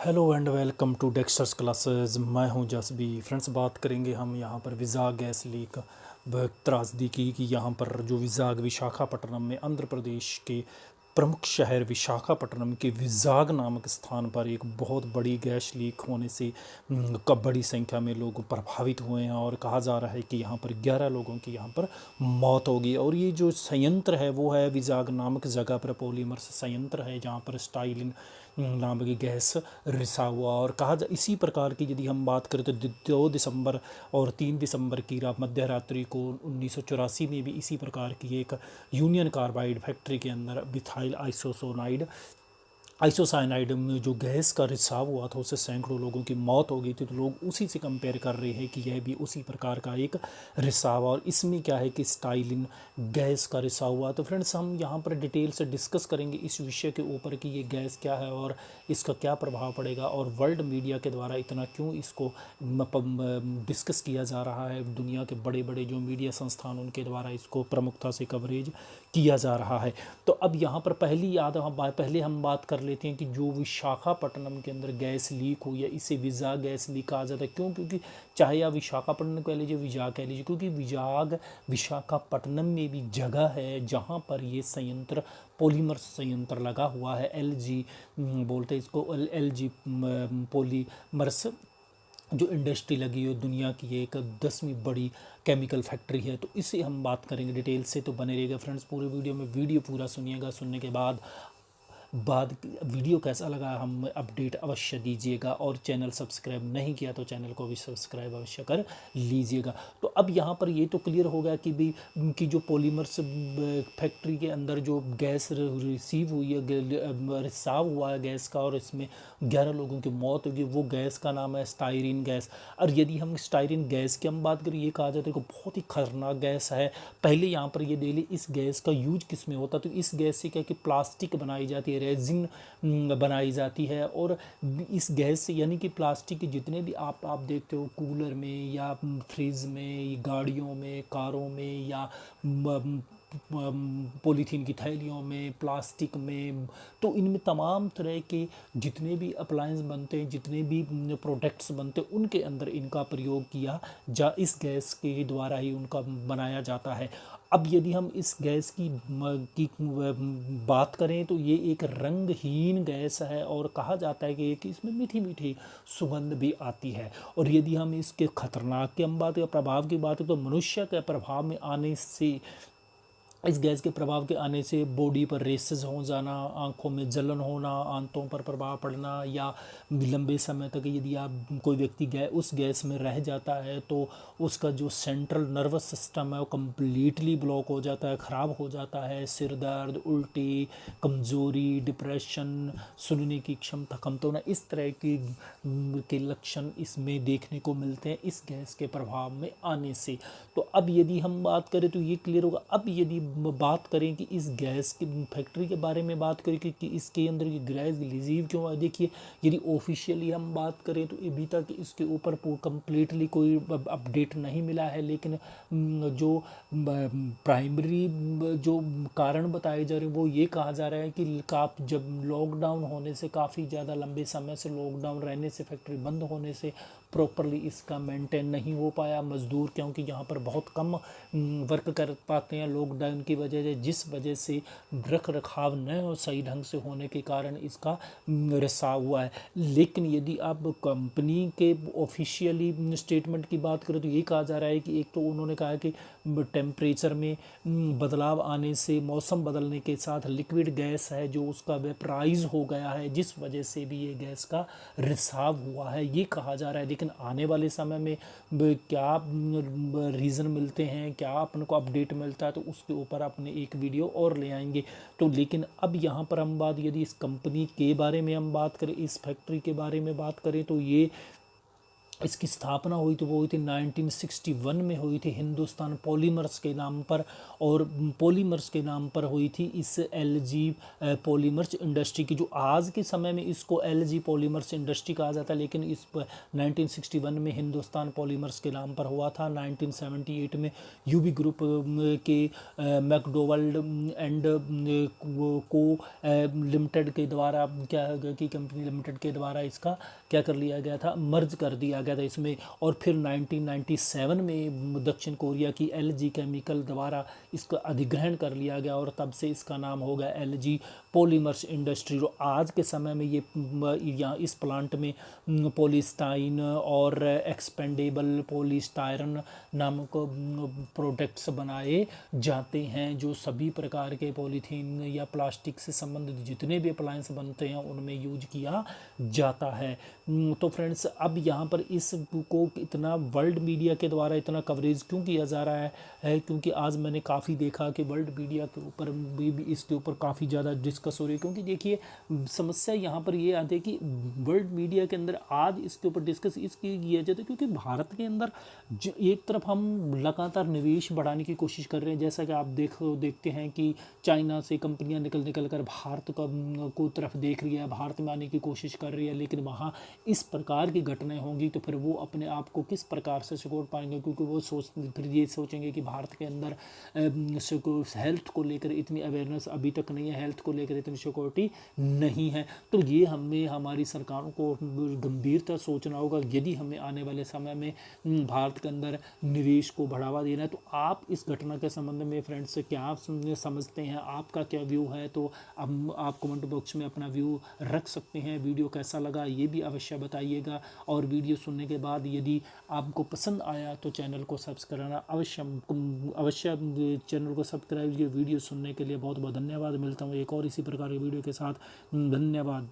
Hello and welcome to Dexter's classes. मैं हूं जसबी। Friends, बात करेंगे हम यहां पर विज़ाग गैस लीक त्रासदी की कि यहां पर जो विज़ाग विशाखापट्टनम में आंध्र प्रदेश के प्रमुख शहर विशाखापट्टनम के विज़ाग नामक स्थान पर एक बहुत बड़ी गैस लीक होने से बड़ी संख्या में लोग प्रभावित हुए हैं और कहा जा रहा है कि यहाँ पर 11 लोगों की यहाँ पर मौत होगी। और ये जो संयंत्र है वो है विज़ाग नामक जगह पर पॉलीमर्स संयंत्र है जहाँ पर स्टाइलिन नाम की गैस रिसा हुआ। और कहा जा इसी प्रकार की यदि हम बात करें तो 2 दिसंबर और 3 दिसंबर की मध्य रात्रि को 1984 में भी इसी प्रकार की एक यूनियन कार्बाइड फैक्ट्री के अंदर मिथाइल आइसोसाइनाइड में जो गैस का रिसाव हुआ था उससे सैकड़ों लोगों की मौत हो गई थी। तो लोग उसी से कंपेयर कर रहे हैं कि यह भी उसी प्रकार का एक रिसाव, और इसमें क्या है कि स्टाइलिन गैस का रिसाव हुआ। तो फ्रेंड्स, हम यहाँ पर डिटेल से डिस्कस करेंगे इस विषय के ऊपर कि ये गैस क्या है और इसका क्या प्रभाव पड़ेगा, और वर्ल्ड मीडिया के द्वारा इतना क्यों इसको डिस्कस किया जा रहा है। दुनिया के बड़े बड़े जो मीडिया संस्थान उनके द्वारा इसको प्रमुखता से कवरेज किया जा रहा है। तो अब यहाँ पर पहले हम बात कर लेते हैं कि जो विशाखापट्टनम के अंदर गैस लीक हुई है इसे विज़ाग गैस लीक कहा जाता है। क्यों? क्योंकि चाहे आप विशाखापट्टनम कह लीजिए, विजाग कह लीजिए, क्योंकि विजाग विशाखापट्टनम में भी जगह है जहाँ पर ये संयंत्र पॉलीमर्स संयंत्र लगा हुआ है। एलजी बोलते हैं इसको, एलजी पॉलीमर्स जो इंडस्ट्री लगी है दुनिया की एक 10वीं बड़ी केमिकल फैक्ट्री है। तो इसे हम बात करेंगे डिटेल से, तो बने रहिएगा फ्रेंड्स पूरे वीडियो में। वीडियो पूरा सुनिएगा, सुनने के बाद वीडियो कैसा लगा हम अपडेट अवश्य दीजिएगा, और चैनल सब्सक्राइब नहीं किया तो चैनल को भी सब्सक्राइब अवश्य कर लीजिएगा। तो अब यहाँ पर ये तो क्लियर हो गया कि भी कि जो पॉलीमर्स फैक्ट्री के अंदर जो गैस रिसीव हुई है, रिसाव हुआ है गैस का, और इसमें 11 लोगों की मौत होगी। वो गैस का नाम है स्टायरीन गैस। और यदि हम स्टायरीन गैस की हम बात करें, ये कहा जाता है कि बहुत ही खतरनाक गैस है। पहले यहाँ पर ये डेली इस गैस का यूज किस में होता, तो इस गैस से क्या कि प्लास्टिक बनाई जाती है, रेजिन बनाई जाती है। और इस गैस से यानी कि प्लास्टिक के जितने भी आप देखते हो कूलर में या फ्रिज में, गाड़ियों में, कारों में, या पॉलीथीन की थैलियों में, प्लास्टिक में, तो इनमें तमाम तरह के जितने भी अप्लायंस बनते हैं, जितने भी प्रोडक्ट्स बनते हैं, उनके अंदर इनका प्रयोग किया जा इस गैस के द्वारा ही उनका बनाया जाता है। अब यदि हम इस गैस की बात करें तो ये एक रंगहीन गैस है, और कहा जाता है कि इसमें मीठी मीठी सुगंध भी आती है। और यदि हम इसके खतरनाक की हम बात या प्रभाव की बात करें तो मनुष्य के प्रभाव में आने से, इस गैस के प्रभाव के आने से बॉडी पर रेसेस हो जाना, आंखों में जलन होना, आंतों पर प्रभाव पड़ना, या लंबे समय तक यदि आप कोई व्यक्ति उस गैस में रह जाता है तो उसका जो सेंट्रल नर्वस सिस्टम है वो कम्प्लीटली ब्लॉक हो जाता है, ख़राब हो जाता है। सिर दर्द, उल्टी, कमज़ोरी, डिप्रेशन, सुनने की क्षमता कम तो ना, इस तरह के लक्षण इसमें देखने को मिलते हैं इस गैस के प्रभाव में आने से। तो अब यदि हम बात करें तो ये क्लियर होगा। अब यदि बात करें कि इस गैस की फैक्ट्री के बारे में बात करें कि इसके अंदर ये गैस रिलीव क्यों है, देखिए यदि ऑफिशियली हम बात करें तो अभी तक इसके ऊपर कम्प्लीटली कोई अपडेट नहीं मिला है। लेकिन जो प्राइमरी जो कारण बताए जा रहे हैं वो ये कहा जा रहा है कि जब लॉकडाउन होने से, काफ़ी ज़्यादा लंबे समय से लॉकडाउन रहने से, फैक्ट्री बंद होने से प्रॉपरली इसका मेंटेन नहीं हो पाया। मज़दूर क्योंकि यहाँ पर बहुत कम वर्क कर पाते हैं लॉकडाउन की वजह से, जिस वजह से रख रखाव न सही ढंग से होने के कारण इसका रिसाव हुआ है। लेकिन यदि आप कंपनी के ऑफिशियली स्टेटमेंट की बात करें तो ये कहा जा रहा है कि एक तो उन्होंने कहा कि टेम्परेचर में बदलाव आने से, मौसम बदलने के साथ लिक्विड गैस है जो उसका वेपराइज हो गया है, जिस वजह से भी ये गैस का रिसाव हुआ है, ये कहा जा रहा है। लेकिन आने वाले समय में क्या रीज़न मिलते हैं, क्या अपन को अपडेट मिलता है, तो उसके ऊपर अपने एक वीडियो और ले आएंगे। तो लेकिन अब यहाँ पर हम बात यदि इस कंपनी के बारे में हम बात करें, इस फैक्ट्री के बारे में बात करें, तो ये इसकी स्थापना हुई थी वो हुई थी 1961 में हुई थी हिंदुस्तान पॉलीमर्स के नाम पर। और पॉलीमर्स के नाम पर हुई थी इस एलजी पॉलीमर्स इंडस्ट्री की, जो आज के समय में इसको एलजी पॉलीमर्स इंडस्ट्री कहा जाता है, लेकिन इस 1961 में हिंदुस्तान पॉलीमर्स के नाम पर हुआ था। 1978 में यूबी ग्रुप के मैकडोवल्ड एंड को लिमिटेड के द्वारा क्या की कंपनी लिमिटेड के द्वारा इसका क्या कर लिया गया था, मर्ज कर दिया गया था इसमें। और फिर 1997 में दक्षिण कोरिया की एलजी केमिकल द्वारा इसका अधिग्रहण कर लिया गया और तब से इसका नाम हो गया एलजी पॉलीमर्स इंडस्ट्री। जो आज के समय में ये यहाँ इस प्लांट में पॉलीस्टाइन और एक्सपेंडेबल पॉलीस्टायरन नामक प्रोडक्ट्स बनाए जाते हैं, जो सभी प्रकार के पॉलीथीन या प्लास्टिक से संबंधित जितने भी अप्लायंस बनते हैं उनमें यूज किया जाता है। तो फ्रेंड्स, अब यहाँ पर इस को इतना वर्ल्ड मीडिया के द्वारा इतना कवरेज क्यों किया जा रहा है क्योंकि आज मैंने काफ़ी देखा कि वर्ल्ड मीडिया के ऊपर भी इसके ऊपर काफ़ी ज़्यादा डिस्कस हो रही है। क्योंकि देखिए, समस्या यहाँ पर ये आती है कि वर्ल्ड मीडिया के अंदर आज इसके ऊपर डिस्कस इसलिए किया जाता है क्योंकि भारत के अंदर एक तरफ हम लगातार निवेश बढ़ाने की कोशिश कर रहे हैं। जैसा कि आप देखते हैं कि चाइना से कंपनियां निकल कर भारत को तरफ देख रही है, भारत में आने की कोशिश कर रही है, लेकिन वहाँ इस प्रकार की घटनाएं होंगी तो फिर वो अपने आप को किस प्रकार से सिक्योर पाएंगे, क्योंकि वो फिर ये सोचेंगे कि भारत के अंदर हेल्थ को लेकर इतनी अवेयरनेस अभी तक नहीं है, हेल्थ को लेकर इतनी सिक्योरिटी नहीं है। तो ये हमें हमारी सरकारों को गंभीरता सोचना होगा। यदि हमें आने वाले समय में भारत के अंदर निवेश को बढ़ावा देना है तो आप इस घटना के संबंध में फ्रेंड्स क्या समझते हैं, आपका क्या व्यू है, तो अब आप कमेंट बॉक्स में अपना व्यू रख सकते हैं। वीडियो कैसा लगा ये भी अवश्य बताइएगा, और वीडियो सुनने के बाद यदि आपको पसंद आया तो चैनल को सब्सक्राइब करना अवश्य चैनल को सब्सक्राइब कीजिए। वीडियो सुनने के लिए बहुत बहुत धन्यवाद। मिलता हूँ एक और इसी प्रकार के वीडियो के साथ। धन्यवाद।